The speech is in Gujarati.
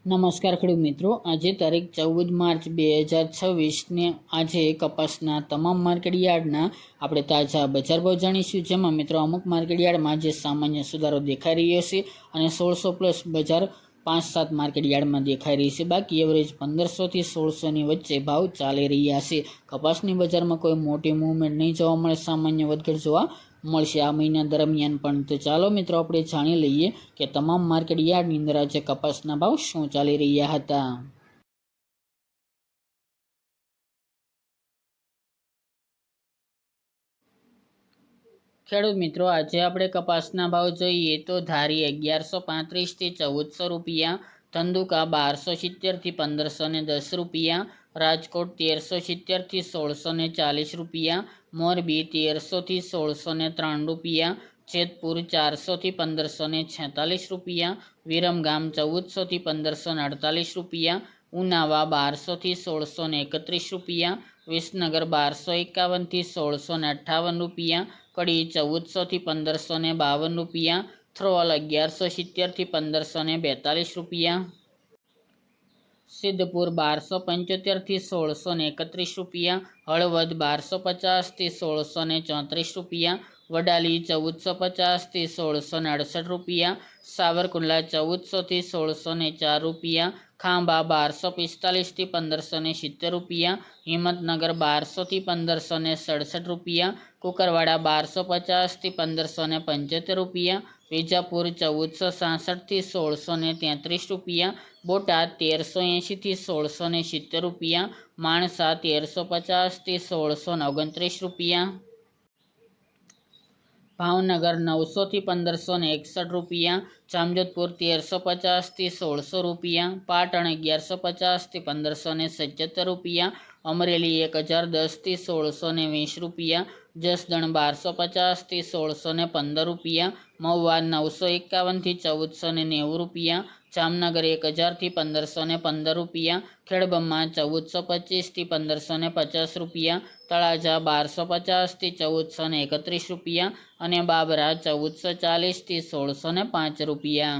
નમસ્કાર ખેડૂત મિત્રો, આજે તારીખ 14 માર્ચ 2026 ને આજે કપાસના તમામ માર્કેટ યાર્ડના આપણે તાજા બજાર ભાવ જાણીશું। જેમાં મિત્રો અમુક માર્કેટ યાર્ડમાં જે સામાન્ય સુધારો દેખાઈ રહ્યો છે અને 1600 પ્લસ બજાર 5-7 માર્કેટ યાર્ડમાં દેખાઈ રહી છે। બાકી એવરેજ 1500 થી 1600 ની વચ્ચે ભાવ ચાલી રહ્યા છે। કપાસની બજારમાં કોઈ મોટી મૂવમેન્ટ નહીં જોવા મળે, સામાન્ય વધઘટ જોવા મળશે આ મહિના દરમિયાન પણ। તો ચાલો મિત્રો આપણે જાણી લઈએ કે તમામ માર્કેટ યાર્ડની અંદર આજે કપાસના ભાવ શું ચાલી રહ્યા હતા। ખેડૂત મિત્રો, આજે આપણે કપાસના ભાવ જોઈએ તો ધારી 1135 થી 1400 રૂપિયા, ધંધુકા 1270 થી 1510 રૂપિયા, રાજકોટ 1370 થી 1640 રૂપિયા, મોરબી 1300 થી 1603 રૂપિયા, જેતપુર 400 થી 1546 રૂપિયા, વિરમગામ 1400 થી 1548 રૂપિયા, ઉનાવા 1200 થી 1631 રૂપિયા, વિસનગર 1251 થી 1658 રૂપિયા, કડી 1400 થી 1552 રૂપિયા, થ્રોલ 1170 થી 1542 રૂપિયા, સિદ્ધપુર 1275 થી 1631 રૂપિયા, હળવદ 1250 થી 1634 રૂપિયા, વડાલી 1450 થી 1668 રૂપિયા, સાવરકુંડલા 1400 થી 1604 રૂપિયા, ખાંભા 1245 થી 1570 રૂપિયા, હિંમતનગર 1200 થી 1567 રૂપિયા, કુકરવાડા 1250 થી 1575 રૂપિયા, વિજાપુર 1466 થી 1633 રૂપિયા, બોટાદ 1380 થી 1670 રૂપિયા, માણસા 1350 થી 1629 રૂપિયા, ભાવનગર 900 થી 1561 રૂપિયા, જામજોધપુર 1350 થી 1600 રૂપિયા, પાટણ 1150 થી 1577 રૂપિયા, અમરેલી 1010 થી 1620 રૂપિયા, જસદણ 1250 થી 1615 રૂપિયા, મહુવા 951 થી 1490 રૂપિયા, જામનગર 1000 થી 1515 રૂપિયા, ખેડબ્રહ્મા 1425 થી 1550 રૂપિયા, તળાજા 1250 થી 1431 રૂપિયા અને બાબરા 1440 થી 1605 રૂપિયા।